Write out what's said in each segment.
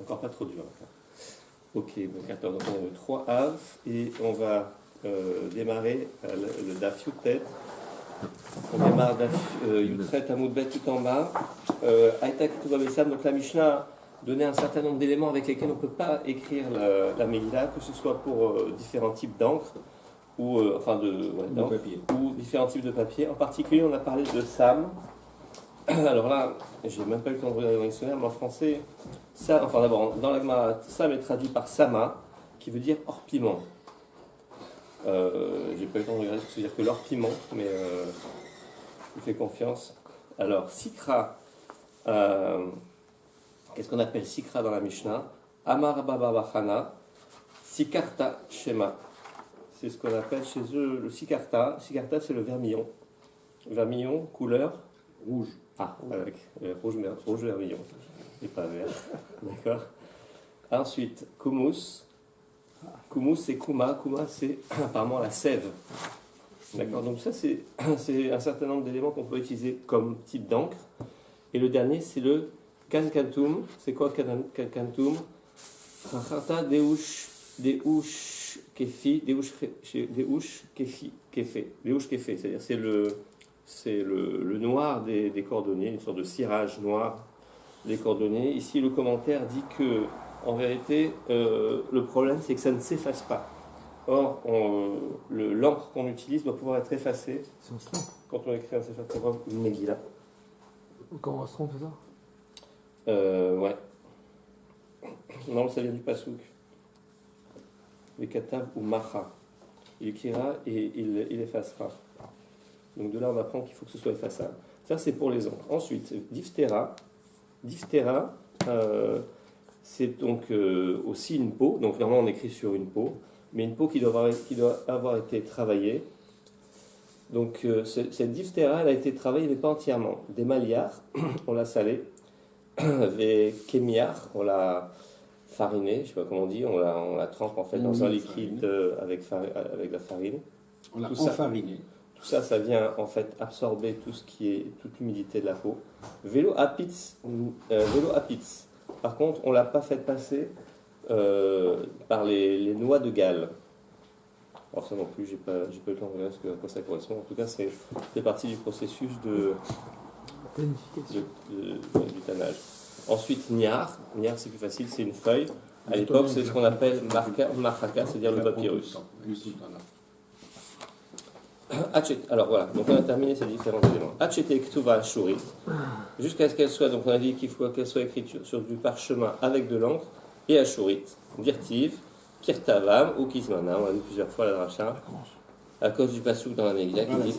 Encore pas trop dur. Ok, donc attends, donc on a le 3 Av et on va démarrer le Daf Yutet. On démarre Daf Yutret Amoudbet tout en bas. Aïta Ketouba Bessam, donc la Mishnah donnait un certain nombre d'éléments avec lesquels on ne peut pas écrire la Megillah, que ce soit pour différents types d'encre ou d'encre, ou différents types de papier. En particulier, on a parlé de Sam. Alors là, j'ai même pas eu le temps de regarder dans le dictionnaire, mais en français, d'abord, dans la Gemara, Sam est traduit par Sama, qui veut dire hors piment. J'ai pas eu le temps de regarder ce que ça veut dire que l'hors piment, mais je vous fais confiance. Alors, Sikra, qu'est-ce qu'on appelle Sikra dans la Mishnah? Amar Baba Bachana, Sikarta Shema. C'est ce qu'on appelle chez eux le Sikarta. Sikarta, c'est le vermillon. Vermillon, couleur rouge. Ah, avec rouge vermillon, et pas vert. D'accord. Ensuite, Kumus. Kumus, c'est Kuma. Kuma, c'est apparemment la sève. D'accord. Donc ça, c'est un certain nombre d'éléments qu'on peut utiliser comme type d'encre. Et le dernier, c'est le Kankantum. C'est quoi Kankantum? Rachata Deush Kefi. C'est-à-dire c'est le noir des cordonniers, une sorte de cirage noir des cordonniers. Ici, le commentaire dit que, en vérité, le problème, c'est que ça ne s'efface pas. Or, l'encre qu'on utilise doit pouvoir être effacée quand on écrit un Sefer Torah ou une Megillah. Comment on se trompe, c'est ça? Ouais. Non, ça vient du Passouk. Le Katav ou Macha. Il écrira et il effacera. Donc de là, on apprend qu'il faut que ce soit effaçable. Ça, c'est pour les encres. Ensuite, Diphtéra. Diphtéra, c'est donc aussi une peau. Donc normalement, on écrit sur une peau, mais une peau qui doit avoir été travaillée. Donc cette Diphtéra, elle a été travaillée, mais pas entièrement. Des maliards, on l'a salée. Des kémiards, on l'a farinée, je ne sais pas comment on dit, on la trempe en fait dans un liquide avec la farine. On l'a enfariné. Tout ça, ça vient en fait absorber toute l'humidité de la peau. Vélo apitz. Par contre, on ne l'a pas fait passer par les noix de Galles. Alors ça non plus, j'ai pas eu le temps de regarder à quoi ça correspond. En tout cas, c'est partie du processus du tannage. Ensuite, Niar. Niar, c'est plus facile, c'est une feuille. À l'époque, c'est ce qu'on appelle marhaka, c'est-à-dire le papyrus. Alors voilà, donc on a terminé ces différents éléments. Hachete Ktuva Shurit, jusqu'à ce qu'elle soit, donc on a dit qu'il faut qu'elle soit écrite sur du parchemin avec de l'encre, et Ashurit, Dirtiv, Kirtavam ou Kizmana, on a vu plusieurs fois la dracha, à cause du passouk dans la Megillah, qui dit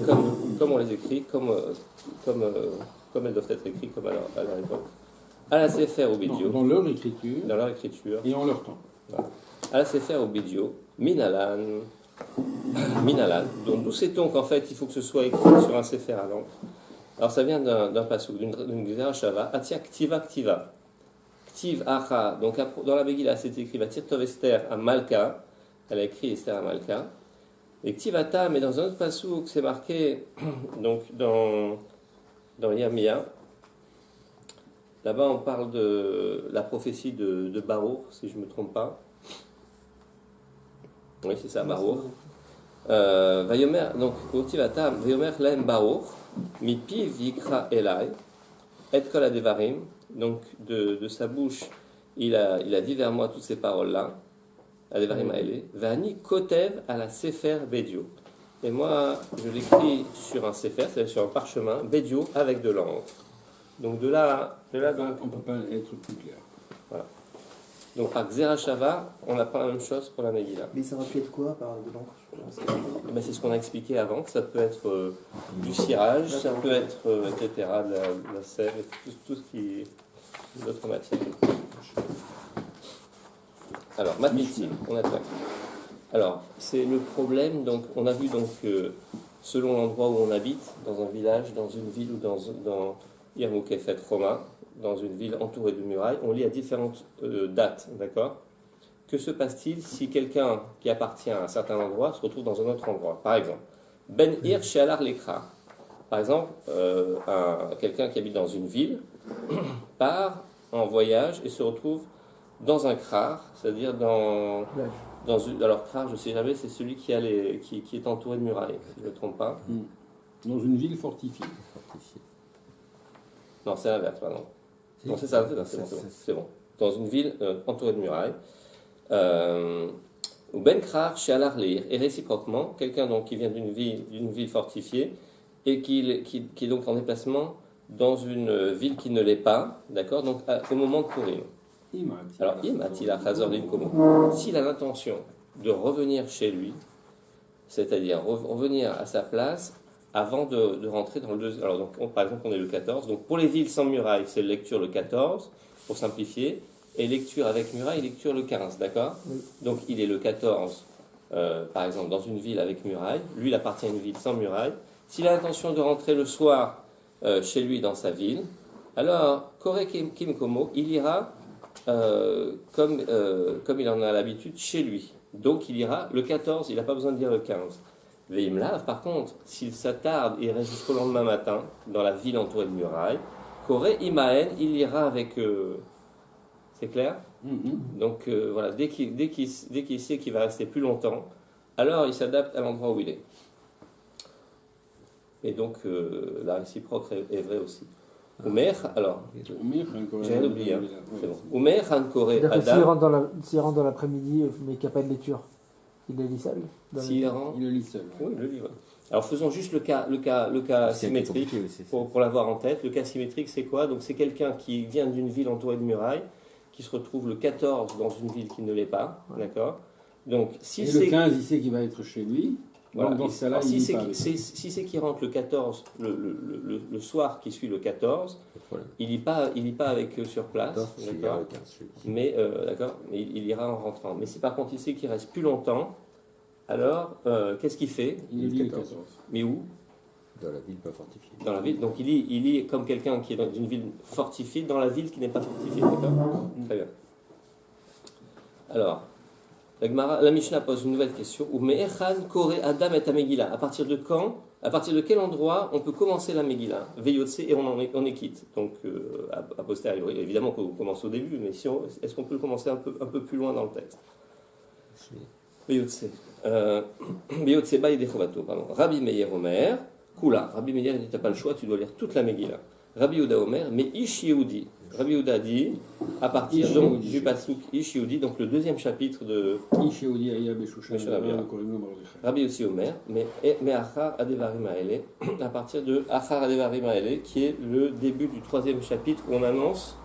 comme on les écrit, comme elles doivent être écrites, comme à leur époque. À la Sefer au Bidio. Dans leur écriture. Et en leur temps. Voilà. À la Sefer au Bidio, Minalan. Donc d'où sait-on qu'en fait il faut que ce soit écrit sur un Sefer à l'encre? Alors ça vient d'un passouk, d'une Gzera Shava, Atia Ktiva Ktiva. Ktiv Acha, donc dans la Megillah c'est écrit Vatir Tov Esther à Malka, elle a écrit Esther à Malka. Et Ktivata, mais dans un autre passouk c'est marqué donc dans Yamia. Là-bas on parle de la prophétie de Baruch, si je ne me trompe pas. Oui, c'est ça, Baruch. Vayomer, donc, Kotivata, Vayomer Laem Baruch, Mipiv Yikra Elai, Et Kol Adevarim, donc de sa bouche, il a dit vers moi toutes ces paroles-là, Adevarim Aele, Vani Kotev à la Sefer Bedio. Et moi, je l'écris sur un Sefer, c'est-à-dire sur un parchemin, Bedio, avec de l'encre. Donc de là donc, on ne peut pas être plus clair. Voilà. Donc par Gzera Shava, on n'a pas la même chose pour la Megillah. Mais ça reflète quoi par de l'encre? C'est ce qu'on a expliqué avant, que ça peut être du cirage, ça peut être, etc., de la sève, et tout ce qui est d'autres matières. Alors, Matmiti, on attaque. Alors, c'est le problème, donc on a vu donc selon l'endroit où on habite, dans un village, dans une ville ou dans Yarmoukefet Roma, dans une ville entourée de murailles, on lit à différentes dates, d'accord? Que se passe-t-il si quelqu'un qui appartient à un certain endroit se retrouve dans un autre endroit? Par exemple, Ben Ir Shealar Lekra. Par exemple, quelqu'un qui habite dans une ville part en voyage et se retrouve dans un krar, c'est-à-dire dans une... Alors, krar, je ne sais jamais, c'est celui qui est entouré de murailles, si je ne me trompe pas. Dans une ville fortifiée. Non, c'est l'inverse, pardon. Non, c'est ça, c'est bon. Dans une ville entourée de murailles. Ou ben krar chez Alarlir. Et réciproquement, quelqu'un donc qui vient d'une ville fortifiée et qui est donc en déplacement dans une ville qui ne l'est pas, d'accord, donc au moment de courir. Alors, s'il a l'intention de revenir chez lui, c'est-à-dire revenir à sa place avant de rentrer dans le deuxième. Alors, donc, par exemple, on est le 14. Donc, pour les villes sans murailles, c'est lecture le 14, pour simplifier. Et lecture avec muraille, lecture le 15, d'accord ? Oui. Donc, il est le 14, par exemple, dans une ville avec muraille. Lui, il appartient à une ville sans muraille. S'il a l'intention de rentrer le soir chez lui dans sa ville, alors, Kore Kim Komo, il ira comme il en a l'habitude chez lui. Donc, il ira le 14, il n'a pas besoin de dire le 15. Veimlav, par contre, s'il s'attarde et reste jusqu'au lendemain matin dans la ville entourée de murailles, Kore Imaen, il ira avec... c'est clair ? Donc, voilà, dès qu'il sait qu'il va rester plus longtemps, alors il s'adapte à l'endroit où il est. Et donc, la réciproque est vraie aussi. Oumer, alors, j'ai rien oublié, hein. C'est bon. Oumer, Hankoré, Adam. S'il rentre dans l'après-midi, mais qu'il n'y a pas de lecture, il le lit seul. S'il rentre, il le lit seul. Oui, il le lit. Ouais. Alors, faisons juste le cas symétrique pour l'avoir en tête. Le cas symétrique, c'est quoi ? Donc, c'est quelqu'un qui vient d'une ville entourée de murailles, qui se retrouve le 14 dans une ville qui ne l'est pas, d'accord ? Donc, si et c'est... le 15, il sait qu'il va être chez lui. Voilà. Donc, dans ce cas-là, si c'est qu'il rentre le 14, le soir qui suit le 14, il lit pas avec eux sur place, d'accord ? Mais, d'accord, il ira en rentrant. Mais si par contre il sait qu'il reste plus longtemps, alors qu'est-ce qu'il fait ? Il lit le 14. Mais où ? Dans la ville pas fortifiée. Dans la ville. Donc il lit comme quelqu'un qui est dans une ville fortifiée, dans la ville qui n'est pas fortifiée, d'accord ? Très bien. Alors... La Mishnah pose une nouvelle question. Adam et Megillah. À partir de quand, à partir de quel endroit on peut commencer la Megillah ? Veyotse et on est quitte. Donc a posteriori, évidemment qu'on commence au début, mais est-ce qu'on peut le commencer un peu plus loin dans le texte ? Veyotse. Veyotse baï dechovato, pardon. Rabbi Meir Omer, Kula. Rabbi Meir dit t'as pas le choix, tu dois lire toute la Megillah. Rabbi Yehuda Omer, mais Ish Yehudi. Rabbi Yehuda dit, à partir donc, du pasuk Ish Yehudi, donc le deuxième chapitre de Ish Yehudi Aya Beshushan, Rabbi Yossi Omer, mais Achar Adevarim Haele, à partir de Achar Adevarim Haele, qui est le début du troisième chapitre où on annonce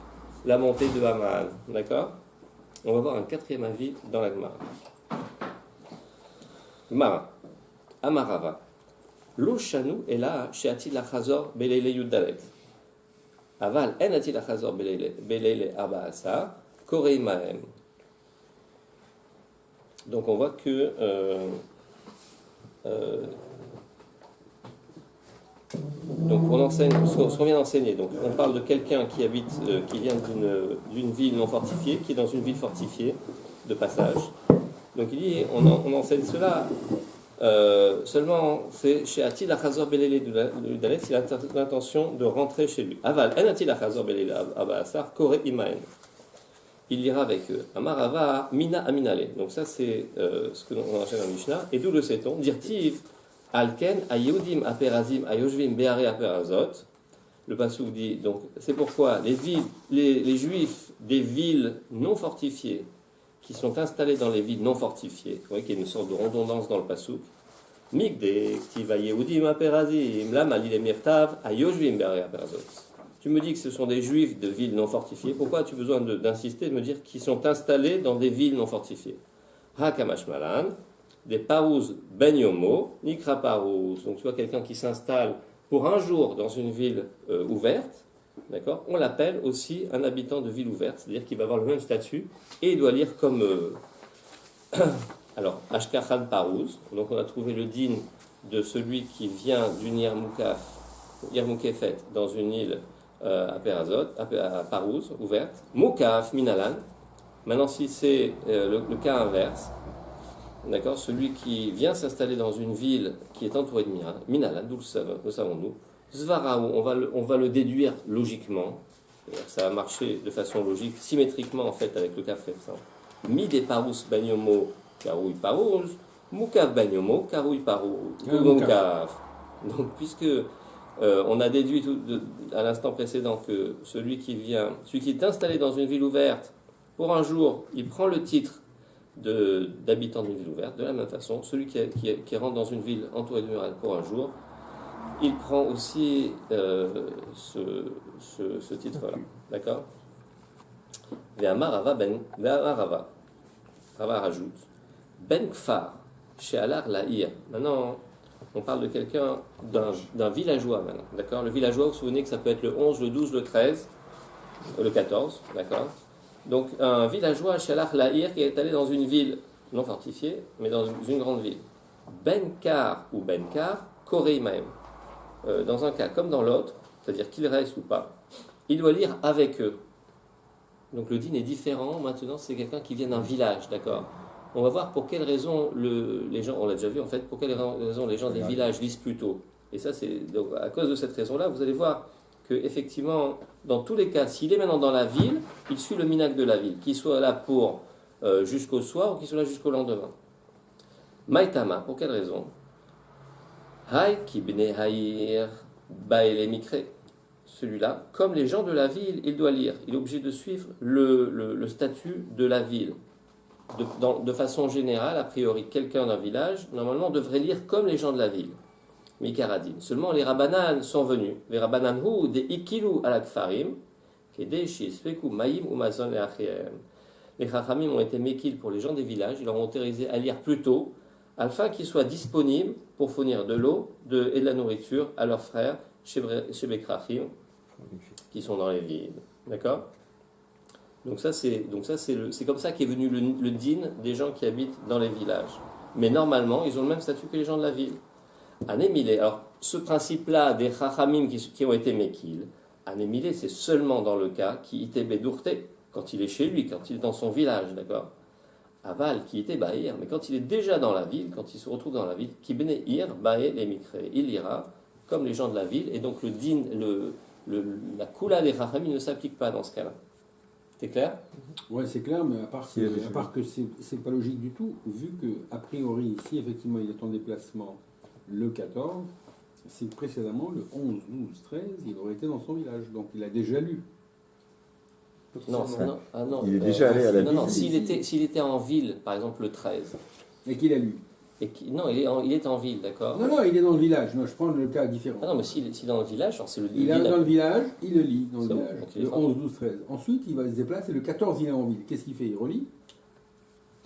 la montée de Haman. D'accord ? On va voir un quatrième avis dans la Gemara. Gemara. Amarava. Lo shanu ela she'ati lachazor beleile yuddalet. Aval en ati lachazor beleile arbaasa korei mahem. Donc on voit que donc on enseigne ce qu'on vient d'enseigner. Donc on parle de quelqu'un qui habite, qui vient d'une ville non fortifiée, qui est dans une ville fortifiée de passage. Donc il dit on enseigne cela. Seulement, c'est chez Atil Achazor Belele de Dalet, c'est l'intention de rentrer chez lui. Aval, en Atil Achazor Belele Abaasar, Kore Imaen. Il ira avec eux. Amarava Mina Aminale. Donc, ça, c'est ce que l'on enchaîne dans Mishnah. Et d'où le sait-on ? Dirtiv Alken Ayehudim Aperazim Ayoshvim Beare Aperazot. Le Passouk dit donc, c'est pourquoi les Juifs des villes non fortifiées qui sont installés dans les villes non fortifiées, vous voyez qu'il y a une sorte de redondance dans le passouk. Migde, Ktiva Yehudim Aperazim, Lama Lilemirtav, Ayoshvim Be'are Aperazot. Tu me dis que ce sont des juifs de villes non fortifiées, pourquoi as-tu besoin d'insister, de me dire qu'ils sont installés dans des villes non fortifiées ? Hakamash Malan, des Parouz Ben Yomo, Nikra Parouz. Donc tu vois quelqu'un qui s'installe pour un jour dans une ville ouverte, d'accord ? On l'appelle aussi un habitant de ville ouverte, c'est-à-dire qu'il va avoir le même statut et il doit lire comme... Alors, Ashkachan Parouz, donc on a trouvé le din de celui qui vient d'une Yermoukefet dans une île à Parouz, ouverte. Moukaf Minalan, maintenant si c'est le cas inverse, d'accord, celui qui vient s'installer dans une ville qui est entourée de Minalan, d'où le savons-nous, Zvaraou, on va le déduire logiquement, C'est-à-dire que ça va marcher de façon logique, symétriquement en fait avec le cas simple. Mi de parus banyomo karui parus, mukav banyomo karui parus. Mukav. Donc puisque on a déduit à l'instant précédent que celui qui est installé dans une ville ouverte, pour un jour, il prend le titre d'habitant d'une ville ouverte. De la même façon, celui qui rentre dans une ville entourée de murailles pour un jour, il prend aussi ce titre-là. D'accord? Ve'amar Rava. Rava rajoute Ben Kfar, She'alar La'ir. Maintenant, on parle de quelqu'un, d'un villageois maintenant. D'accord? Le villageois, vous vous souvenez que ça peut être le 11, le 12, le 13, le 14. D'accord? Donc, un villageois, She'alar La'ir, qui est allé dans une ville non fortifiée, mais dans une grande ville. Benkar ou Benkar, Korei Maem. Dans un cas comme dans l'autre, c'est-à-dire qu'il reste ou pas, il doit lire avec eux. Donc le din est différent. Maintenant, c'est quelqu'un qui vient d'un village, d'accord? On va voir pour quelles raisons les gens, on l'a déjà vu en fait, pour quelles raisons les gens des villages lisent plus tôt. Et ça, c'est donc à cause de cette raison-là, vous allez voir que effectivement, dans tous les cas, s'il est maintenant dans la ville, il suit le minhag de la ville, qu'il soit là pour jusqu'au soir ou qu'il soit là jusqu'au lendemain. Maïtama, pour quelle raison? Hay kibne hayir baele mikre. Celui-là, comme les gens de la ville, il doit lire. Il est obligé de suivre le statut de la ville. De façon générale, a priori, quelqu'un d'un village, normalement, devrait lire comme les gens de la ville. Mikaradin. Seulement, les Rabbanan sont venus. Les Rabbanan hu de ikilu alakfarim, kede shispeku maim umazon leachem. Les Chachamim ont été mekil pour les gens des villages. Ils leur ont autorisé à lire plus tôt, afin qu'ils soient disponibles pour fournir de l'eau et de la nourriture à leurs frères chez Bekrachim, qui sont dans les villes. D'accord? Donc ça, c'est comme ça qu'est venu le din des gens qui habitent dans les villages. Mais normalement, ils ont le même statut que les gens de la ville. Anémilé. Alors, ce principe-là des Chachamim qui ont été Mekil, Anémilé, c'est seulement dans le cas qui était Bedourte, quand il est chez lui, quand il est dans son village, d'accord? Aval, qui était Bahir, mais quand il est déjà dans la ville, quand il se retrouve dans la ville, qui béné ir, Bahir et Mikre, il ira comme les gens de la ville, et donc le din, la Kula des Chachamim ne s'applique pas dans ce cas-là. C'est clair? Ouais, c'est clair, mais à part que c'est pas logique du tout, vu que, a priori, si effectivement il est en déplacement le 14, c'est que précédemment, le 11, 12, 13, il aurait été dans son village, donc il a déjà lu. Non, il est déjà allé à la ville. Non, s'il était en ville, par exemple le 13. Et qu'il a lu. Non, il est en ville, d'accord? Non, il est dans le village. Non, je prends le cas différent. Ah non, mais s'il est dans le village, genre, c'est le Il est dans le village, il le lit dans le C'est bon, village. donc il est Le 11, 12, 13. Ensuite, il va se déplacer. Le 14, il est en ville. Qu'est-ce qu'il fait? Il relit.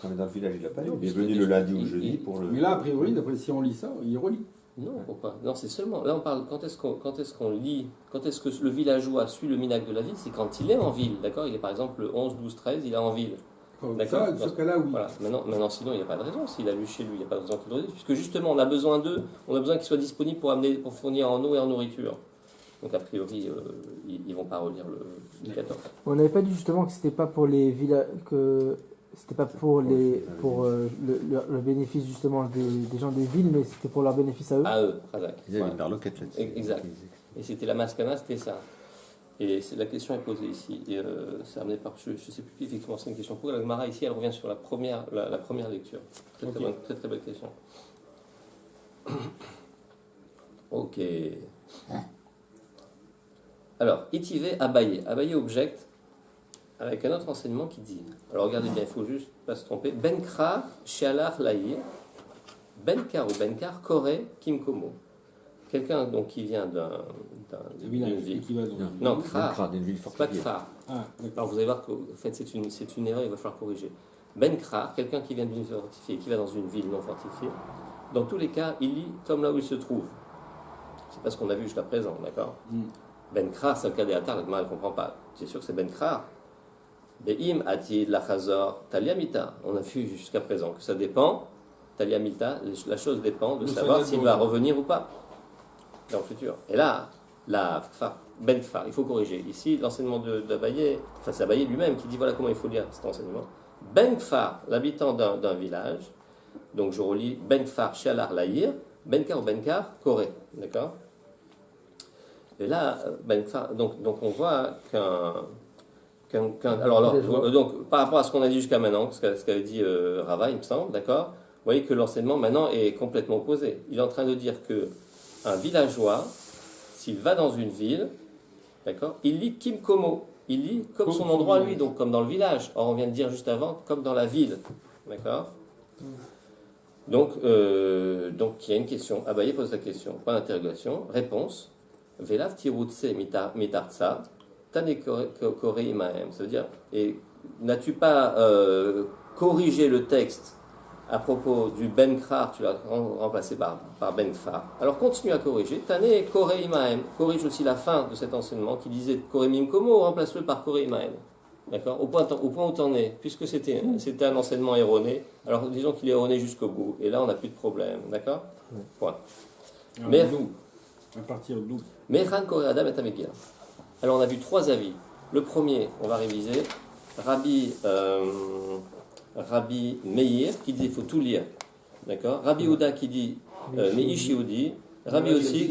Non, mais dans le village, il l'a pas lu. Non, Il est parce venu que le lundi ou il- jeudi il- pour le. Mais là, a priori, d'après si on lit ça, il relit. Non, pourquoi? Non, c'est seulement. Là, on parle. Quand est-ce qu'on lit? Quand est-ce que le villageois suit le minhag de la ville? C'est quand il est en ville, d'accord? Il est par exemple le 11, 12, 13, il est en ville. D'accord. Ça, ce cas-là, oui. Voilà. Maintenant, sinon, il n'y a pas de raison. S'il a lu chez lui, il n'y a pas de raison qu'il le dise, puisque justement, on a besoin d'eux. On a besoin qu'ils soient disponibles pour fournir en eau et en nourriture. Donc, a priori, ils ne vont pas relire le 14. On n'avait pas dit justement que c'était pas pour les villages, que c'était pas pour le bénéfice justement des gens des villes, mais c'était pour leur bénéfice à eux. À eux, Razak. Il y a Ouais. une parloquette là-dessus. Exact. Et c'était la maskana, c'était ça. Et la question est posée ici. Et, c'est amené par, je ne sais plus, effectivement, c'est une question pour la Gemara. Ici, elle revient sur la première lecture. Très, très, Ok. bonne, très belle question. Ok. Alors, Itivé Abaye. Abaye objecte avec un autre enseignement qui dit, alors regardez bien, il faut juste pas se tromper, Benkrar Shealar Laïr, Benkar ou Benkar Kore Kimkomo. Quelqu'un donc qui vient d'un Le village, d'une ville. équivalent. Non, Krar, d'une ville c'est pas fortifiée. Kfar. Ah, d'accord. Alors vous allez voir qu'en fait c'est une erreur, il va falloir corriger. Ben Krar, quelqu'un qui vient d'une ville fortifiée, qui va dans une ville non fortifiée, dans tous les cas, il lit comme là où il se trouve. C'est pas ce qu'on a vu jusqu'à présent, d'accord? Ben Krar, c'est le cas des Attar, la Gemara ne comprend pas. C'est sûr que c'est Ben Krar. Be'im atid lachazor taliamita. On a vu jusqu'à présent que ça dépend, taliamita, la chose dépend de Le savoir salaire s'il de va retour. revenir ou pas dans le futur. Et là, Ben Kfar, il faut corriger. Ici, l'enseignement d'Abaye, enfin c'est Abaye lui-même qui dit voilà comment il faut lire cet enseignement. Ben Kfar, l'habitant d'un village, donc je relis Ben Kfar, Shealar Laïr, Benkar ou Benkar, Koré. D'accord? Et là, donc on voit donc par rapport à ce qu'on a dit jusqu'à maintenant, ce qu'avait dit Rava, il me semble, d'accord. Vous voyez que l'enseignement maintenant est complètement opposé. Il est en train de dire que un villageois, s'il va dans une ville, d'accord, il lit Kim Komo, il lit comme son endroit lui, donc comme dans le village. Or on vient de dire juste avant, comme dans la ville, d'accord. Donc il y a une question. Abaye pose la question. Point d'interrogation. Réponse. Velav tirutse mitartsa tane kore imaem. Ça veut dire, et n'as-tu pas corrigé le texte à propos du Ben Krar, tu l'as remplacé par Ben Kfar. Alors continue à corriger. Tane kore imaem. Corrige aussi la fin de cet enseignement qui disait kore mim komo, remplace-le par kore imaem. D'accord, au point où tu en es, puisque c'était un enseignement erroné, alors disons qu'il est erroné jusqu'au bout, et là on n'a plus de problème, d'accord. Point. Mais à partir d'où? Mechan Kore Adam et Amegila. Alors on a vu 3 avis. Le premier, on va réviser, Rabbi Meir qui dit il faut tout lire, d'accord. Rabbi Ouda qui dit Meish Yehudi, Rabbi aussi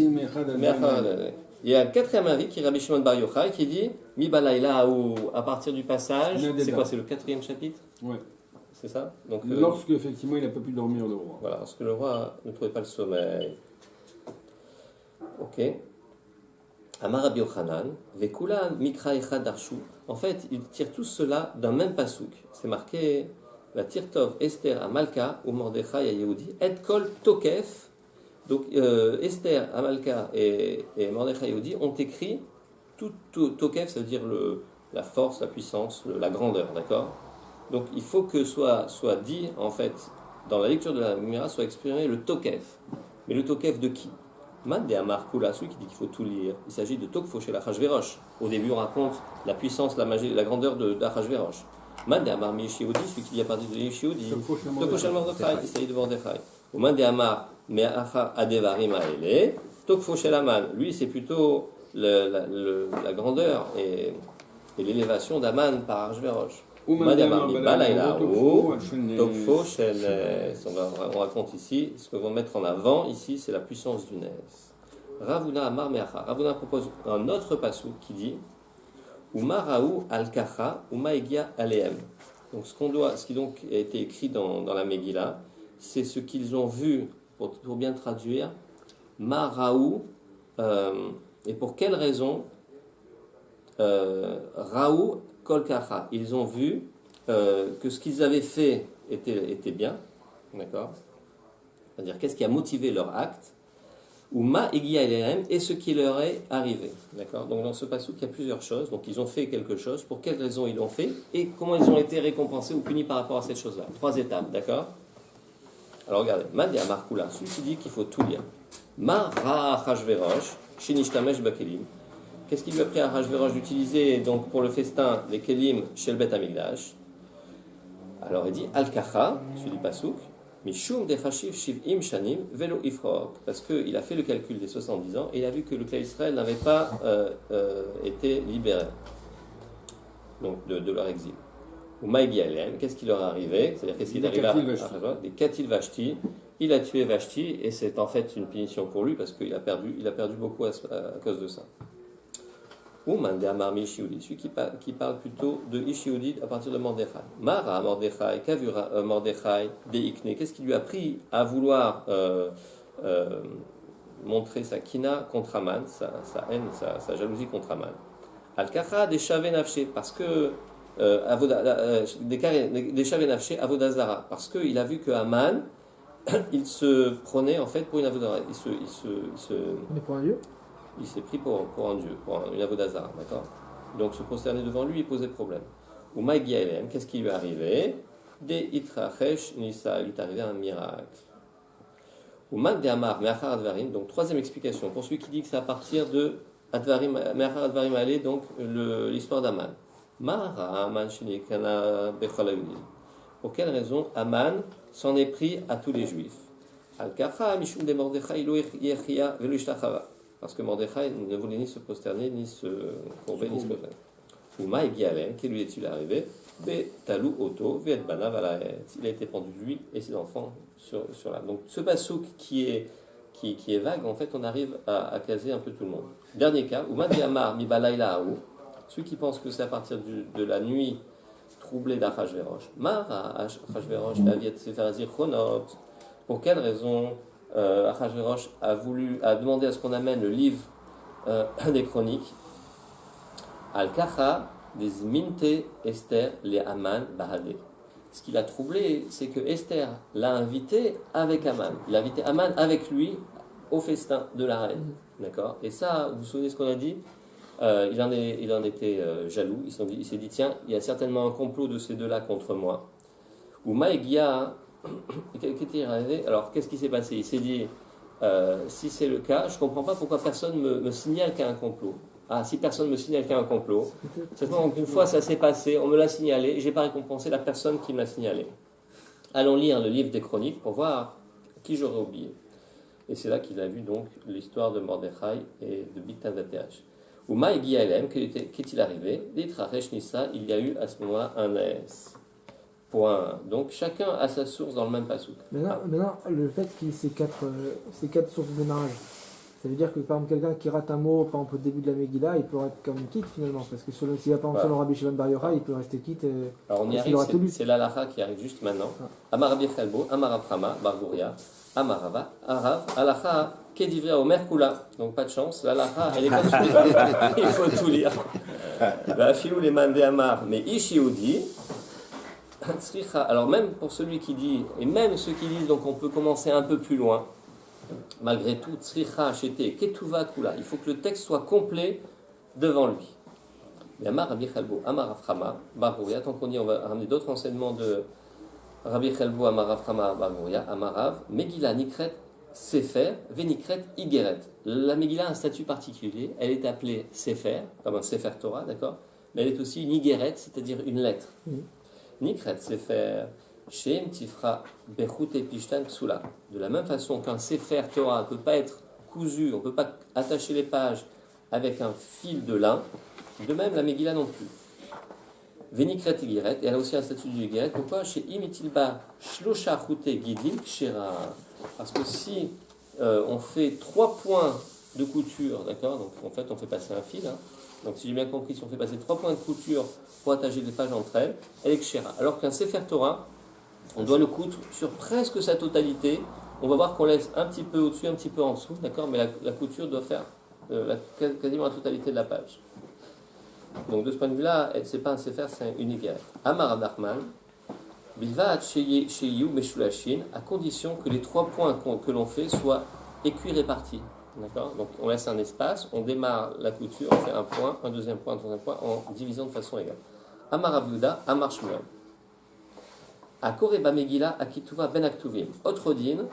Il y a un 4e avis qui est Rabbi Shimon Bar Yochai qui dit Mi Balayla, ou à partir du passage, c'est quoi, c'est le 4e chapitre? Ouais. C'est ça? Donc, lorsque effectivement il n'a pas pu dormir le roi. Voilà, lorsque le roi ne trouvait pas le sommeil. Ok. Amar Rabbi Yochanan, Vekula Mikra Echad Darshu. En fait, ils tirent tous cela d'un même pasouk. C'est marqué la Tirtov Esther à Malka ou Mordechai à Yehudi. Et Kol Tokef. Donc Esther, Amalka et Mordechai Yehudi ont écrit tout Tokef, ça veut dire la force, la puissance, la grandeur, d'accord. Donc il faut que soit dit, en fait, dans la lecture de la Gemara, soit exprimé le Tokef. Mais le Tokef de qui? Man de Amar Kula, celui qui dit qu'il faut tout lire. Il s'agit de Tokfo chez l'Achashverosh. Au début, on raconte la puissance, la magie, la grandeur d'Achashverosh. Man de Amar Mishiyodi, celui qui dit à partir de Mishiyodi. Tokfo chez Mordechai, il s'agit de Mordechai. Ou Man de Amar Me'acha Adevarim Aele, Tokfo chez Laman. Lui, c'est plutôt la grandeur et l'élévation d'Aman par Achashverosh. Man de Amar Mibalaila, ou Tokfo chez on raconte ici, ce que vont mettre en avant ici, c'est la puissance du Nes. Ravuna Amar Me'acha. Ravuna propose un autre passou qui dit Umaraou al-Kacha, Umaegia aleem. Donc ce qui donc a été écrit dans la Megillah, c'est ce qu'ils ont vu, pour bien traduire, Maraou, et pour quelle raison Raou Kolkacha. Ils ont vu que ce qu'ils avaient fait était bien, d'accord. C'est-à-dire qu'est-ce qui a motivé leur acte, ou ma egia elem, et ce qui leur est arrivé, d'accord. Donc dans ce passage, il y a plusieurs choses. Donc ils ont fait quelque chose, pour quelles raisons ils l'ont fait, et comment ils ont été récompensés ou punis par rapport à cette chose-là. 3 étapes, d'accord. Alors regardez, Mad et Amarkula, celui qui dit qu'il faut tout lire. Ma ra Achashverosh, Shinishtamesh Bakelim. Qu'est-ce qui lui a pris à Achashverosh d'utiliser donc pour le festin les kelim chez le Bet Amigdash? Alors il dit Al-Kacha, celui du Pasouk, Mishum Dechashiv Shiv'im Shanim Velo Ifrok, parce qu'il a fait le calcul des 70 ans et il a vu que le clan Israël n'avait pas été libéré donc de leur exil. Ou Maïgialem, qu'est-ce qui leur est arrivé? C'est-à-dire qu'est-ce qui est arrivé à des Katil Vashti. Il a tué Vashti et c'est en fait une punition pour lui parce qu'il a perdu beaucoup à cause de ça. Ou Mande Amar Mishiudi, celui qui parle plutôt de Ishiudi à partir de Mordechai. Mara Mordechai, Kavura Mordechai, Deikne, qu'est-ce qui lui a pris à vouloir montrer sa kina contre Aman, sa haine, sa jalousie contre Aman? Al-Kacha des Shavenafché, parce que des Shavenafché Avodazara, parce qu'il a vu que Aman il se prenait en fait pour une Avodazara. Mais pour un dieu? Il s'est pris pour un dieu, pour une Avodazara, d'accord. Donc se prosterner devant lui, il posait problème. Ou Maïgiaelem, qu'est-ce qui lui est arrivé? Des Itrachesh Nissa, il est arrivé un miracle. Ou Mad de Amar, Meachar Advarim, donc 3e explication, pour celui qui dit que c'est à partir de Advarim, Meachar Advarim Ale, donc l'histoire d'Aman. Mara Aman Shinikana Bechalayudim. Pour quelle raison Aman s'en est pris à tous les juifs? Al-Kacha Mishum de Mordechai Lo Yechia Velo Ishtachava. Parce que Mordechai ne voulait ni se prosterner, ni se courber, ni se lever. Ou Maïgialem, qui lui est-il arrivé? Be Talou Oto,Vet Bana Valaet. Il a été pendu lui et ses enfants sur là. Donc ce pasouk qui est qui est vague, en fait, on arrive à caser un peu tout le monde. Dernier cas, Uma Diamar Mibalayla Aou, celui qui pense que c'est à partir de la nuit troublée d'Achashverosh. Mar Achashverosh Aviet Sefer Zichronot. Pour quelle raison Achashverosh a demandé à ce qu'on amène le livre des chroniques? Al-Kacha des Minte Esther les Aman Bahadé. Ce qui l'a troublé, c'est que Esther l'a invité avec Aman. Il a invité Aman avec lui au festin de la reine. D'accord? Et ça, vous vous souvenez ce qu'on a dit? Il en était jaloux. Il s'est dit, tiens, il y a certainement un complot de ces deux-là contre moi. Ou Maïgia, qu'est-il arrivé? Alors, qu'est-ce qui s'est passé? Il s'est dit, si c'est le cas, je ne comprends pas pourquoi personne me signale qu'il y a un complot. Ah, si personne me signale qu'il y a un complot, c'est donc une fois ça s'est passé, on me l'a signalé, et je n'ai pas récompensé la personne qui me l'a signalé. Allons lire le livre des chroniques pour voir qui j'aurais oublié. Et c'est là qu'il a vu donc l'histoire de Mordechai et de Bigtan Vateach. Ou Maïgi Elem, qu'est-il arrivé? D'Itrachesh Nissa, il y a eu à ce moment-là un S. Point. Donc chacun a sa source dans le même passouk. Maintenant, le fait qu'il y ait ces quatre sources de démarrage, ça veut dire que par exemple quelqu'un qui rate un mot, par exemple au début de la Megillah, il peut être comme quitte finalement, parce que s'il n'y a pas selon Rabbi Shimon Bar Yochai, il peut rester quitte. Alors on y arrive, c'est l'alacha qui arrive juste maintenant. Amar Rabbi Chalbo, Amar Avrama, Bar Guria, Amar Rava, Arav, alacha Kedivre Omer Kula. Donc pas de chance, l'alacha elle est comme ça. Il faut tout lire. Filou les mandé Amar, mais Ishiudi. Alors même pour celui qui dit, et même ceux qui disent, donc on peut commencer un peu plus loin. Malgré tout, Tzricha Achete, Ketuva Kula, il faut que le texte soit complet devant lui. Mais Amar Rabbi Chalbo, Amar Avrama, Bar Guria, tant qu'on dit, on va ramener d'autres enseignements de Rabbi Chalbo, Amar Avrama, Bar Guria, Amarav, Megillah Nikret Sefer, Venikret Igeret. La Megillah a un statut particulier, elle est appelée Sefer, comme un Sefer Torah, d'accord? Mais elle est aussi une Igeret, c'est-à-dire une lettre. Nikret Sefer. Shem Tifra Bechute Pishtan Psula. De la même façon qu'un Sefer Torah ne peut pas être cousu, on ne peut pas attacher les pages avec un fil de lin, de même la Megillah non plus. Venikret Igiret, et elle a aussi un statut du Igiret. Pourquoi? Chez Imitilba Shlosha Chute Gidil Kshera. Parce que si on fait 3 points de couture, d'accord, donc en fait on fait passer un fil, hein. Donc si j'ai bien compris, si on fait passer 3 points de couture pour attacher les pages entre elles, elle est Kshera. Alors qu'un Sefer Torah, on doit le coudre sur presque sa totalité. On va voir qu'on laisse un petit peu au-dessus, un petit peu en dessous, d'accord? Mais la couture doit faire quasiment la totalité de la page. Donc de ce point de vue-là, c'est pas un sefer, c'est une igeret. Amar Abnachman, Bilvat Sheyu Meshulashin, à condition que les 3 points que l'on fait soient écus répartis. D'accord? Donc on laisse un espace, on démarre la couture, on fait un point, un deuxième point, un troisième point, en divisant de façon égale. Amar Aviuda, Amar Shmuel. À Koreba Megillah, à Kituva Ben Aktuvim. Autre dîne,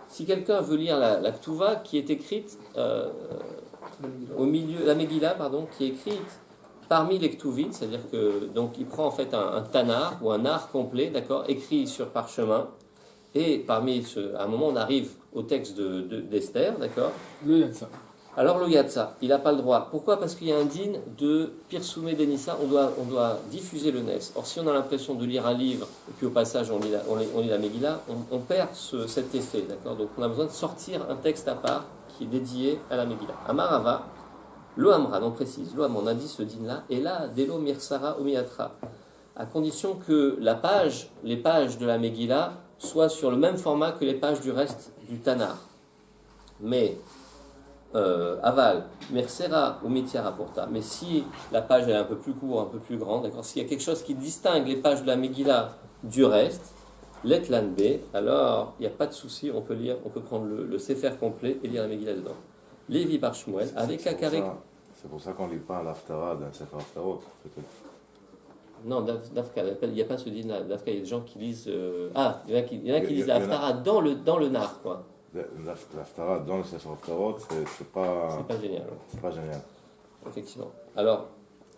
si quelqu'un veut lire la Ktuva qui est écrite au milieu, la Megillah, pardon, qui est écrite parmi les Ktuvim, c'est-à-dire que donc il prend en fait un tanar ou un art complet, d'accord, écrit sur parchemin, et parmi à un moment on arrive au texte d'Esther, d'accord. Le Yatsa. Alors le Yatsa, il n'a pas le droit. Pourquoi? Parce qu'il y a un dîne de Pirsoumé Denissa, on doit diffuser le Nes. Or si on a l'impression de lire un livre, et puis au passage on lit la Megillah, on perd cet effet, d'accord. Donc on a besoin de sortir un texte à part qui est dédié à la Megillah. Amarava, Lo Amran, on précise, Lo Amran, on a dit ce dîne-là, et là, Delo Mirsara Omiatra, à condition que les pages de la Megillah soient sur le même format que les pages du reste du Tanar. Mais aval, Mersera ou Mitiara Porta. Mais si la page est un peu plus courte, un peu plus grande, d'accord, s'il y a quelque chose qui distingue les pages de la Megillah du reste, l'Etlan B, alors il n'y a pas de souci, on peut prendre le Sefer complet et lire la Megillah dedans. Lévi Bar Shmuel, avec Akarik. C'est pour ça qu'on ne lit pas l'Aftara d'un Sefer Haftarot, peut-être. Non, Dafka, il n'y a pas ce din-là. Dafka, il y a des gens qui lisent. Il y en a qui lisent l'Aftara dans le nar, quoi. L'Aftara dans le Sefer Haftarot, c'est pas génial. C'est pas génial. Effectivement. Alors,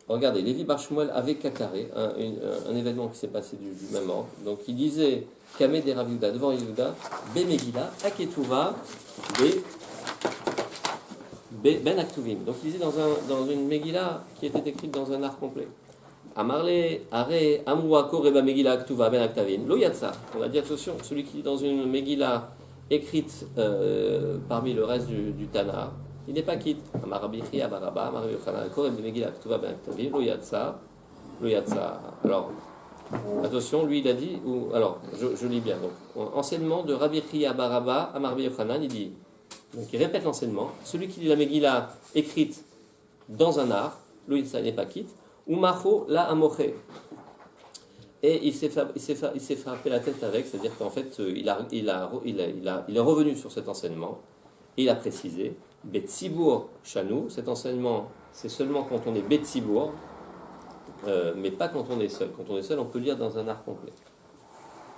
regardez, Lévi Bar Shmuel avec Kakaré, un événement qui s'est passé du même ordre. Donc, il disait Kamé de Rav Yehuda, devant Yehuda, Be Megillah, Aketuva, Ben Aktuvim. Donc, il disait dans une Megillah qui était écrite dans un art complet. Amarle, Are, Amrua, Koreba Megillah, Aktuva, Ben Aktavin, Lo Yatsa. On va dire attention, celui qui est dans une Megillah écrite parmi le reste du Tana, il n'est pas quitte. Amarabichi, Abaraba, Amarabi Yochanan, Korem de Megillah, Ktuva Ben Ktavim, Lo Yatsa, Lo Yatsa. Alors, attention, lui il a dit, alors je lis bien, donc, enseignement de Rabbi Chia Baraba, Amarabi Yochanan, il dit, donc il répète l'enseignement, celui qui lit la Megillah écrite dans un art, Lo Yatsa n'est pas quitte, ou Macho, la Amoché. Et il s'est frappé la tête avec, c'est-à-dire qu'en fait, il est revenu sur cet enseignement, et il a précisé, Betsibour Chanou, cet enseignement, c'est seulement quand on est Betsibour, mais pas quand on est seul. Quand on est seul, on peut lire dans un art complet.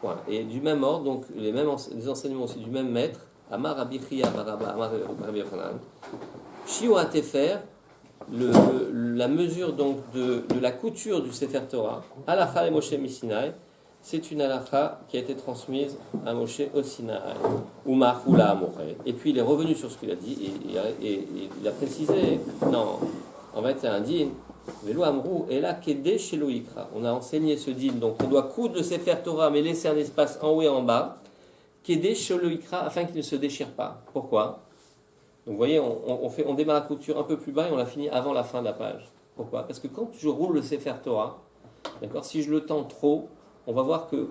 Voilà. Et du même ordre, donc les enseignements aussi du même maître, Amar Rabbi Chia Baraba, Amar Rabbi Yochanan, Shiur HaTefer, la mesure donc de la couture du Sefer Torah, Halacha et Moshe Misinaï, c'est une halacha qui a été transmise à Moshe au Sinaï, Umar Hula Amoré. Et puis il est revenu sur ce qu'il a dit et il a précisé, non, en fait c'est un din, Velo Amrou, et là Kedé chez Loïkra. On a enseigné ce din, donc on doit coudre le Sefer Torah mais laisser un espace en haut et en bas, Kedé chez Loïkra, afin qu'il ne se déchire pas. Pourquoi ? Donc vous voyez, on démarre la couture un peu plus bas et on la finit avant la fin de la page. Pourquoi ? Parce que quand je roule le Sefer Torah, d'accord, si je le tends trop, on va voir que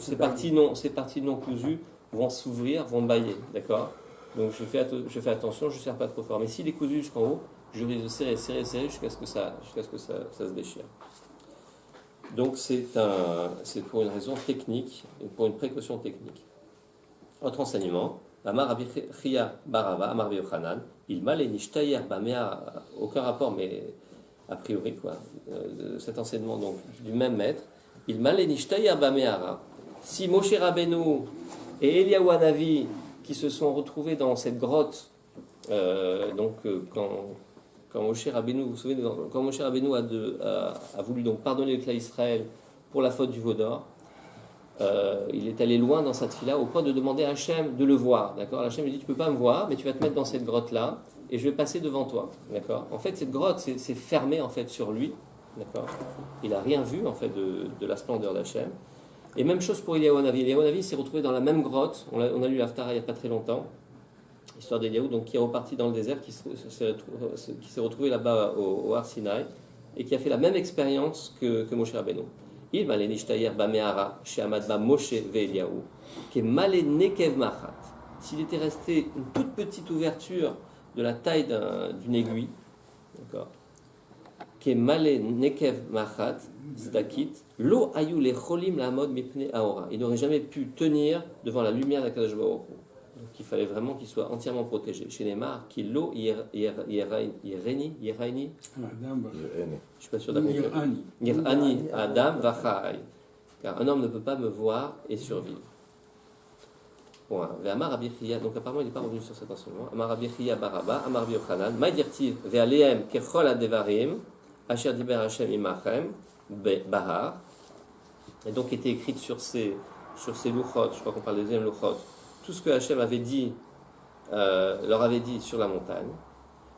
ces parties non cousues vont s'ouvrir, vont bailler, d'accord ? Donc je fais attention, je ne serre pas trop fort. Mais s'il est cousu jusqu'en haut, je risque de serrer jusqu'à ce que ça se déchire. Donc c'est pour une raison technique, pour une précaution technique. Autre enseignement, Amar Rabbi Chia Barava, Amar Rabbi Yochanan, il m'a les nishtayer bamea, aucun rapport, mais a priori quoi, cet enseignement donc du même maître. Il m'a les nishtayer bameara. Si Moshe Rabbeinu et Eliyahu Hanavi qui se sont retrouvés dans cette grotte, quand Moshe Rabbeinu, vous vous souvenez, quand Moshe Rabbeinu a voulu donc pardonner le clan Israël pour la faute du veau d'or, il est allé loin dans sa tfila au point de demander à Hachem de le voir. D'accord ? Hachem lui dit, tu peux pas me voir, mais tu vas te mettre dans cette grotte là et je vais passer devant toi. D'accord ? En fait, cette grotte c'est fermé en fait sur lui. D'accord ? Il n'a rien vu en fait de la splendeur d'Hachem. Et même chose pour Eliyahu Hanavi. Eliyahu Hanavi s'est retrouvé dans la même grotte. On a lu l'Haftara il n'y a pas très longtemps. Histoire d'Eliyahu, donc qui est reparti dans le désert, qui s'est retrouvé là-bas au Har Sinaï et qui a fait la même expérience que Moshe Rabbeinu. Il m'a l'enishtayer bamehara chez Amadba Moshe ve'Eliyahu qui est malé nekev machat. S'il était resté une toute petite ouverture de la taille d'une aiguille, d'accord, qui est malé nekev machat zdakit lo ayu le cholim la mode mipne aora. Il n'aurait jamais pu tenir devant la lumière d'Akadosh Baruch Hu. Donc il fallait vraiment qu'il soit entièrement protégé. Chez Neymar, qu'il lo yereni, je suis pas sûr d'avoir compris. Yerani Adam vachai. Car un homme ne peut pas me voir et survivre. Bon, Amar Rabbi Chia, donc apparemment il n'est pas revenu sur cet enseignement. Amar Rabbi Chia Baraba, Amar Rabbi Yochanan, Ma'dirtiv ve'alehem kechol adevarim, asher diber Hashem imachem bahar. Et donc était écrite sur ces louchot, je crois qu'on parle des deuxièmes louchot, tout ce que Hachem avait dit, leur avait dit sur la montagne.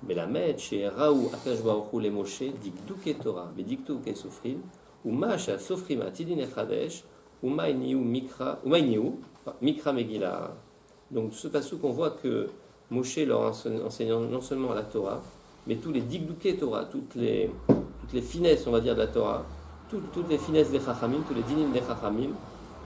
Mais la Med, chez Raou Akash Baruch Hu les Moshe, dikduke Torah, vedikduke Sofrim, ou Masha Sofrim Atidin Echadesh, ou Maïniou Mikra Megillah. Donc, ce passage qu'on voit que Moshe leur enseignant non seulement la Torah, mais tous les dikduke Torah, toutes les finesses, on va dire, de la Torah, toutes les finesses des Chachamim, tous les dinim des Chachamim.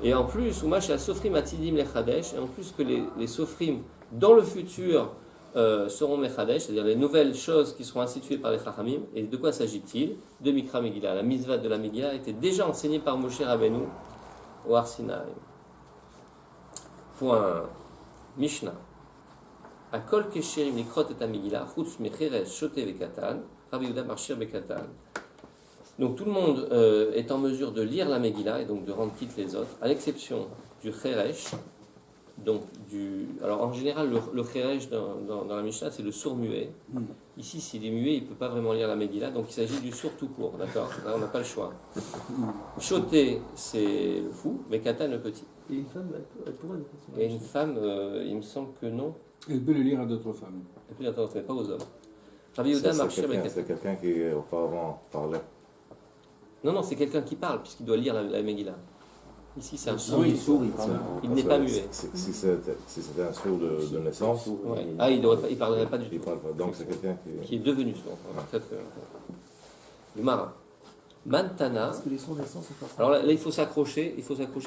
Et en plus, Umash Sofrim Atidim Lechadesh, et en plus que les Sofrim, dans le futur, seront Mechadesh, c'est-à-dire les nouvelles choses qui seront instituées par les Chachamim. Et de quoi s'agit-il ? De Mikra Megillah. La mitzvah de la Megillah était déjà enseignée par Moshe Rabbeinu au Har Sinaï. Point Mishnah. Akol Kesherim Likrot et Megillah, Chutz Mecheres Shote Vekatan, Rabbi Yehuda Marshir Bekatan. Donc tout le monde est en mesure de lire la Megillah et donc de rendre quitte les autres, à l'exception du Cheresh. Donc alors en général, le Cheresh dans la Mishnah, c'est le sourd muet. Ici, s'il est muet, il ne peut pas vraiment lire la Megillah, donc il s'agit du sourd tout court, d'accord ? Là, on n'a pas le choix. Choté, c'est le fou, mais Katan, le petit. Et une femme, elle pourrait le faire. Et une femme, il me semble que non. Elle peut le lire à d'autres femmes. Elle peut le lire, mais pas aux hommes. Rabbi Yehuda Marshir Bekatan. C'est quelqu'un qui auparavant parlait. Non, c'est quelqu'un qui parle, puisqu'il doit lire la Megillah. Ici, c'est un Ah sourd. oui, sourd, Il n'est pas muet. Si c'était un sourd de naissance, Ouais. Ah, il ne parlerait pas du il tout. parle pas. Donc c'est quelqu'un Qui est devenu sourd. Le marin. Mantana. Parce que les sourds naissants sont forcément. Alors là, il faut s'accrocher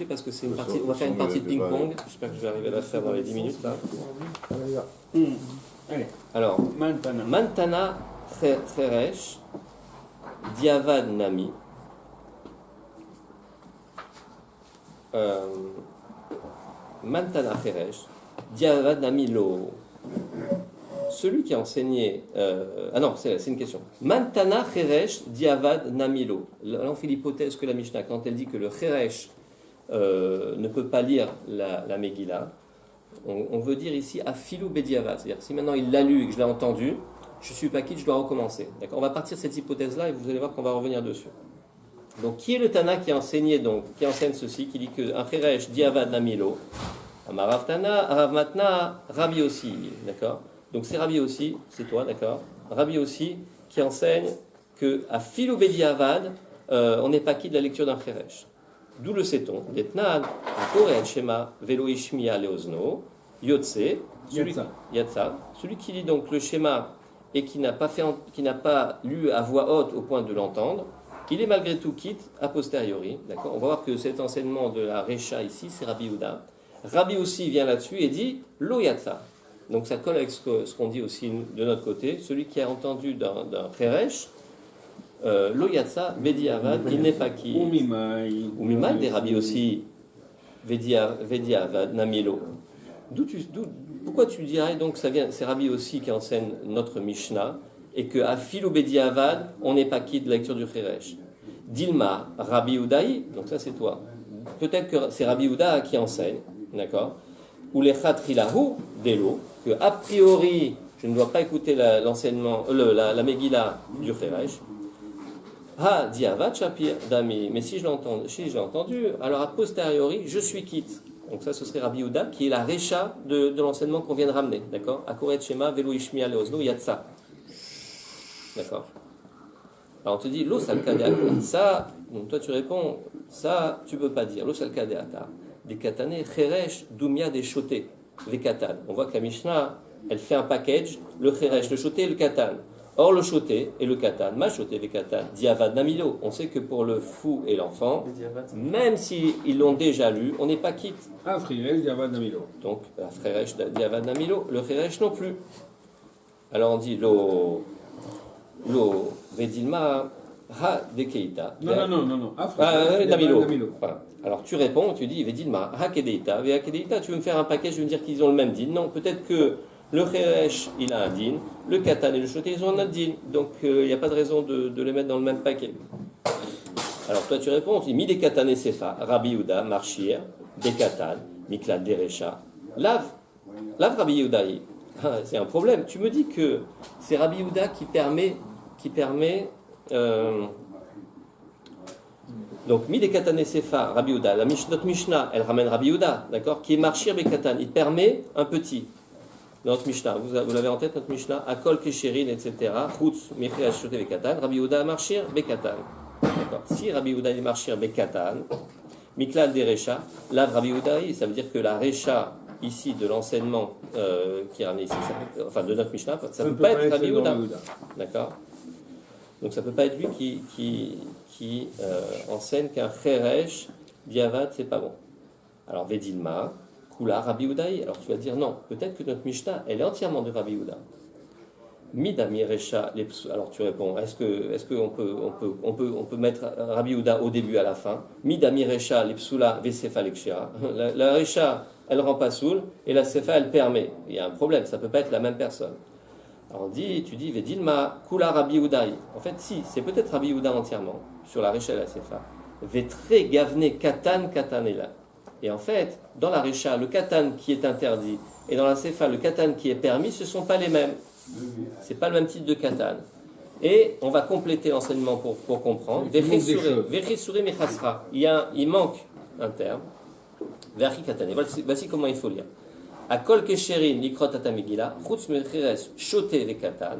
parce que c'est une partie. On va faire une partie de ping-pong. J'espère que je vais arriver à la faire dans les 10 minutes là. Allez, Alors, Mantana. Mantana Cheresh Diavad Nami. Mantana Cheresh Diavad Nami Lo. Celui qui a enseigné. Ah non, c'est une question. Mantana Cheresh Diavad Nami Lo. Là, on fait l'hypothèse que la Mishnah, quand elle dit que le Cheresh ne peut pas lire la Megillah, on veut dire ici Afilu Bediavad. C'est-à-dire, si maintenant il l'a lu et que je l'ai entendu, je suis pas quitte, je dois recommencer. D'accord ? On va partir de cette hypothèse-là et vous allez voir qu'on va revenir dessus. Donc, qui est le Tana qui enseigne ceci, qui dit qu'un Cheresh Diavad Namilo, Amarav Tana, Arav Matna, Rabbi aussi, d'accord ? Donc, c'est Rabbi aussi, c'est toi, d'accord ? Rabbi aussi qui enseigne que à Philo Bediavad, on n'est pas quitte de la lecture d'un Cheresh. D'où le sait-on ? Detnan, Korel Shema, Velo Ishmia Leozno, Yotse, Yatsa, celui qui lit donc le schéma et qui n'a pas lu à voix haute au point de l'entendre, il est malgré tout quitte a posteriori. D'accord ? On va voir que cet enseignement de la Recha ici, c'est Rabbi Houda. Rabbi aussi vient là-dessus et dit Lo Yatsa. Donc ça colle avec ce qu'on dit aussi de notre côté. Celui qui a entendu d'un Cheresh, Lo Yatsa, Vedi Avad, il n'est pas qui. Ou Mimai, des Rabbi aussi, Vedi Avad, Namilo. Pourquoi tu dirais donc que c'est Rabbi aussi qui enseigne notre Mishnah et que à Philo Bedi Avad, on n'est pas quitte de la lecture du Cheresh. Dilma, Rabbi Udaï, donc ça c'est toi. Peut-être que c'est Rabbi Uda qui enseigne, d'accord ? Ou les Khatrilahu, Delo, que a priori, je ne dois pas écouter l'enseignement, la Megillah du Cheresh. Ha, Diavad, Shapir, Dami. Mais si je l'ai entendu, alors a posteriori, je suis quitte. Donc ça, ce serait Rabbi Uda, qui est la Recha de l'enseignement qu'on vient de ramener, d'accord ? Akoret Shema, Velo Ishmia Leozno, Yatsa. D'accord. Alors on te dit, l'eau salkadeata. Ça, donc toi tu réponds, ça tu peux pas dire. L'eau salkadeata. Des katané, cheresh, doumia, des chotés. Les katan. On voit que la Mishnah, elle fait un package, le cheresh, le choté et le katan. Or le choté et le katan, ma choté, les katan, diavad namilo. On sait que pour le fou et l'enfant, même s'ils l'ont déjà lu, on n'est pas quitte. Ah, cheresh, diavad namilo. Donc, cheresh, diavad namilo, le cheresh non plus. Alors on dit, Lo Vedilma Ha Dekeita. Non. Namilo. Voilà. Alors tu réponds, tu dis Vedilma Ha Kedeita. Kedeita, tu veux me faire un paquet, je veux me dire qu'ils ont le même din. Non, peut-être que le Cheresh, il a un din, le Katan et le Choté, ils ont un autre din. Donc il n'y a pas de raison de les mettre dans le même paquet. Alors toi tu réponds, tu dis Mi de Katan et Sefa, Rabbi Yehuda, Marchir, de Katan, Miklat Derecha. Lav Rabbi Yehuda. C'est un problème. Tu me dis que c'est Rabbi Yehuda qui permet donc mi de Katan et Sefa, Rabbi Yehuda. Notre Mishnah, elle ramène Rabbi Yehuda, d'accord, qui est Marchir Bekatan. Il permet un petit. Notre Mishnah, vous l'avez en tête, notre Mishnah, Akol Kesherin, etc. Chutz Mechri Ashote Bekatan. Rabbi Yehuda Marchir Bekatan. D'accord. Si Rabbi Yehuda est Marchir Bekatan, Miklal Derecha, là Rabbi Yehuda, ça veut dire que la Recha ici de l'enseignement qui est ramené ici, enfin de notre Mishnah, ça ne peut pas être Rabbi Yehuda. D'accord. Donc ça ne peut pas être lui qui enseigne qu'un Cheresh, Diavad, c'est pas bon. Alors Vedilma, Kula, Rabbi Yehudaï. Alors tu vas dire non, peut-être que notre Mishnah, elle est entièrement de Rabbi Yehuda. Midami Recha, alors tu réponds, est-ce qu'on peut mettre Rabbi Yehuda au début à la fin? Midami Recha, l'Ipsula, Vesefa, l'Ekshira. La Recha, elle rend pas soul, et la Sefa, elle permet. Il y a un problème, ça ne peut pas être la même personne. Alors tu dis, Vedilma, Kula Rabbi Yehudaï. En fait, si, c'est peut-être Rabbi Yehuda entièrement, sur la Recha et la Sefa. Vetre Gavne Katan Katanela. Et en fait, dans la Recha, le Katan qui est interdit, et dans la Sefa, le Katan qui est permis, ce ne sont pas les mêmes. Ce n'est pas le même type de Katan. Et on va compléter l'enseignement pour comprendre. Vechisure Mechasra. Il manque un terme. Vechi Katan. Voici comment il faut lire. Akol Kesherin Likrot Atamegila, Chutz Mecheres Shote Vekatan.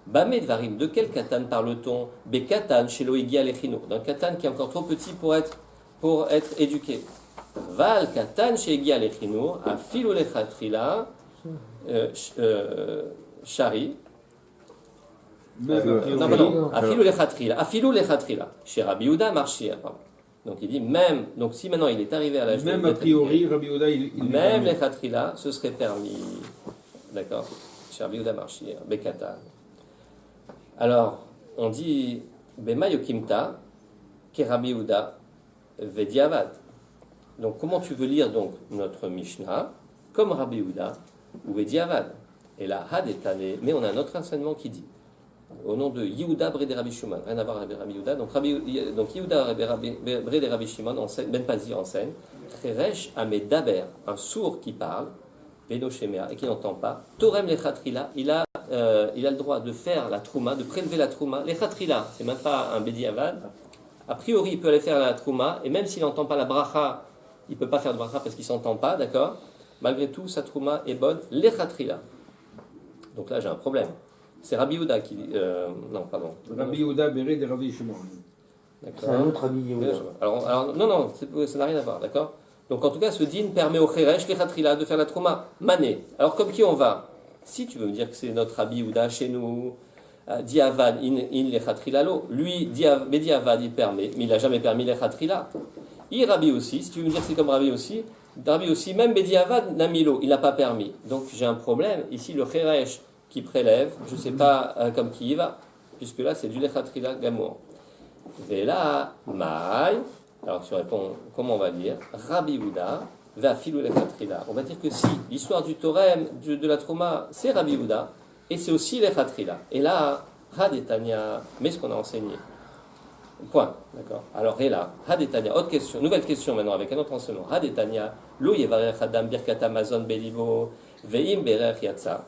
Bame Dvarim, de quel Katan parle-t-on? Bekatan, chez Loïgia Lechino. D'un Katan qui est encore trop petit pour être pour être éduqué. Val katan shegia lechinur, afilu lechatrila, shari. Afilu lechatrila, chez Rabbi Yehuda Marshir. Donc il dit même, donc si maintenant il est arrivé à l'âge de même a priori, Rabbi Yehuda, il même lechatrila, ce serait permis. D'accord, chez Rabbi Yehuda Marshir, bekatan. Alors, on dit Bema Yokimta, ke Rabbi Yehuda Vediavad. Donc, comment tu veux lire donc notre Mishnah comme Rabbi Yehuda ou Vediavad? Et là, Hadetane, mais on a un autre enseignement qui dit au nom de Yehuda Brede Rabbi Shimon, rien à voir avec Rabbi Yehuda. Donc Yehuda Brede Rabbi Shimon enseigne, Ben Pazir enseigne, Treresh Amedaber, un sourd qui parle, Beno Shemea, et qui n'entend pas, Torem Lechatrila, il a le droit de faire la trouma, de prélever la trouma. Lechatrila, c'est même pas un Bediavad. A priori, il peut aller faire la trouma, et même s'il n'entend pas la bracha, il ne peut pas faire de bracha parce qu'il ne s'entend pas, d'accord? Malgré tout, sa trouma est bonne, lechatrila. Donc là, j'ai un problème. C'est Rabbi Yehuda qui... non, pardon. Rabbi Yehuda Béré de Rabbi Shimon. C'est un autre Rabbi Yehuda. Alors, non, ça n'a rien à voir, d'accord? Donc en tout cas, ce din permet au Cheresh, lechatrila, de faire la trouma mané. Alors comme qui on va? Si tu veux me dire que c'est notre Rabbi Yehuda chez nous, Diavad, in lechatrila lo. Lui, Diavad, il permet, mais il n'a jamais permis lechatrila. Il Rabbi aussi, si tu veux me dire que c'est comme Rabbi aussi, même Bediavad, Namilo, il n'a pas permis. Donc j'ai un problème. Ici, le Cheresh qui prélève, je ne sais pas comme qui y va, puisque là, c'est du lechatrila gamour. Vela, Maï. Alors tu réponds, comment on va dire? Rabbi Yehuda, va filou lechatrila. On va dire que si l'histoire du Torem, de la Trouma, c'est Rabbi Yehuda, et c'est aussi lechatrila. Et là, Hadetania, mais ce qu'on a enseigné. Point, d'accord. Alors, et là, Hadetania, autre question, nouvelle question maintenant avec un autre enseignement. Hadetania, lo yevarech adam birkat amazon belibo, veim berech yatsa,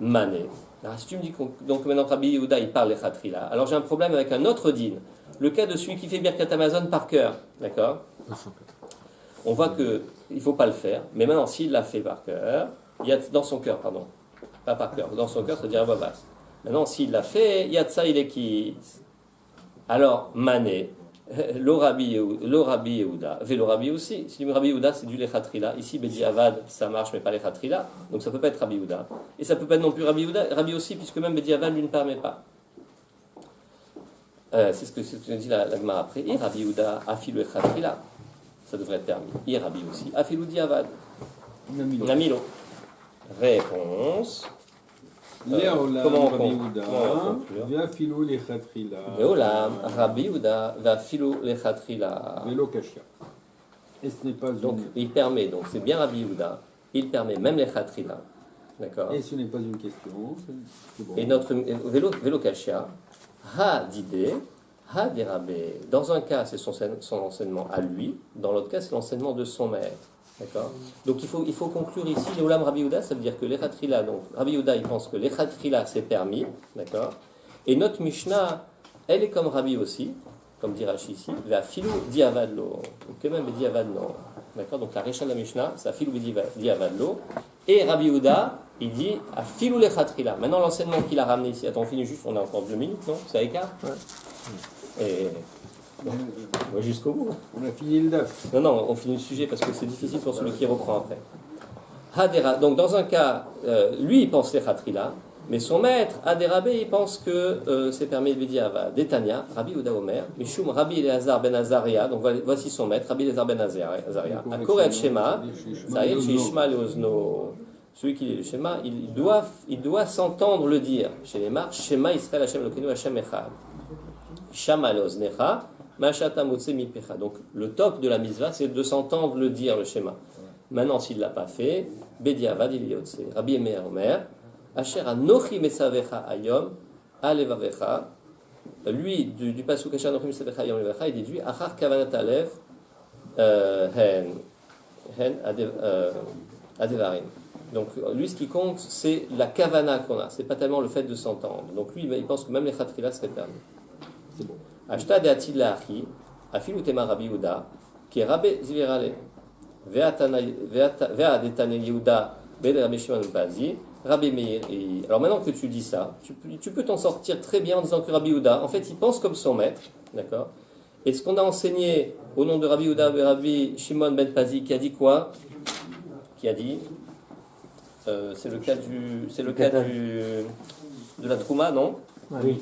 mané. Alors, si tu me dis que donc maintenant Rabbi Yehuda il parle lechatrila, alors j'ai un problème avec un autre din. Le cas de celui qui fait birkat amazon par cœur, d'accord. On voit qu'il ne faut pas le faire, mais maintenant s'il l'a fait par cœur, dans son cœur, pardon, pas par cœur, dans son cœur, c'est-à-dire à voix basse. Maintenant, s'il l'a fait, yatsa il est qui. Alors, mané, le Rabbi Yehuda, le Rabbi aussi. Si le Rabbi Yehuda, c'est du lechatrila. Ici, Bediavad, ça marche, mais pas lechatrila. Donc, ça ne peut pas être Rabbi Yehuda. Et ça ne peut pas être non plus Rabbi Yehuda, Rabbi aussi, puisque même Bediavad lui ne permet pas. C'est ce que dit la Gemara après. Et Rabbi Yehuda, afilu lechatrila. Ça devrait être permis. Et Rabbi aussi, afilu diavad. Namilo. Réponse. Comment on conclut? Rabbi Yehuda va filou lechatrila. Et ce n'est pas donc il permet, donc c'est bien Rabbi Yehuda, il permet même lechatrila. D'accord. Et ce n'est pas une question. C'est bon. Et notre vélo kashia, ha d'idée, ha d'érabé. Dans un cas, c'est son enseignement à lui, dans l'autre cas, c'est l'enseignement de son maître. D'accord. Donc il faut conclure ici l'Olam Rabbi Yehuda, ça veut dire que l'Echatrila, donc Rabbi Yehuda il pense que l'Echatrila c'est permis, d'accord. Et notre Mishnah, elle est comme Rabbi aussi, comme dit Rashi ici, la filou diavad lo, que même diavad non, d'accord. Donc la Récha de la Mishnah, c'est filou diavad lo, et Rabbi Yehuda il dit à filou l'Echatrila. Maintenant l'enseignement qu'il a ramené ici, attends on finit juste, on a encore 2 minutes, non? Ça écart. Ouais. Et ouais, jusqu'au bout. On a fini le DAF. Non, on finit le sujet parce que c'est difficile pour celui qui reprend après. Hadera, donc dans un cas, lui il pense lechatrila, mais son maître, Aderabé, il pense que c'est permis de dire Détania, Rabbi Yehuda Omer, Mishum Rabbi Eleazar ben Azaria, donc voici son maître, Rabbi Eleazar ben Azaria. Akoret Shema, Zayet Shishma Leozno. Celui qui lit le Shema, il doit s'entendre le dire. Chez les marques, Shema Israël Hashem Elokeinu Hashem Echad. Shama Leoznecha. Donc le top de la mitzvah, c'est de s'entendre le dire, le schéma. Maintenant, s'il ne l'a pas fait, Bediavad il yotse. Rabbi Meir Omer, Asher anochi mesavecha ayom alevavecha. Lui, du pasuk Asher anochi mesavecha ayom alevavecha, il déduit Achar kavanat alev hen adevarim. Donc lui, ce qui compte, c'est la kavana qu'on a. C'est pas tellement le fait de s'entendre. Donc lui, il pense que même les chatrila seraient permis. C'est bon. Ashta de Atila Achi, Afilu Tema Rabbi Yehuda, qui est Rabbi Zivirale, Vea Detane Yehuda, Bede Rabbi Shimon Bazi, Rabbi Meir. Alors maintenant que tu dis ça, tu peux t'en sortir très bien en disant que Rabbi Yehuda, en fait, il pense comme son maître, d'accord. Et ce qu'on a enseigné Au nom de Rabbi Yehuda et Rabbi Shimon ben Pazi, qui a dit quoi? Qui a dit c'est le cas de la Trouma, non? Oui.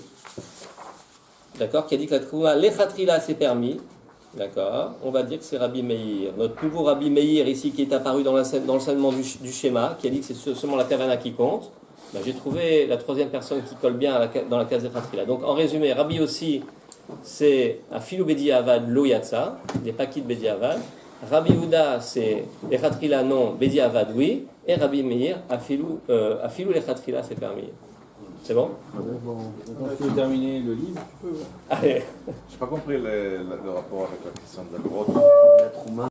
D'accord, qui a dit que la Trouma, l'Echatrila, c'est permis. D'accord, on va dire que c'est Rabbi Meir. Notre nouveau Rabbi Meir ici qui est apparu dans l'enseignement du schéma, qui a dit que c'est seulement la Kavana qui compte. Ben, j'ai trouvé la troisième personne qui colle bien dans la case d'Echatrila. Donc en résumé, Rabbi aussi, c'est Afilou Bedi Avad Lo Yatsa, des paquets de Bedi Avad. Rabbi Yehuda, c'est Echatrila non, Bedi Avad oui. Et Rabbi Meir, Afilou l'Echatrila, c'est permis. C'est bon? Quand tu veux terminer le livre, tu peux. Allez. J'ai pas compris le rapport avec la question de la grotte. La Trouma.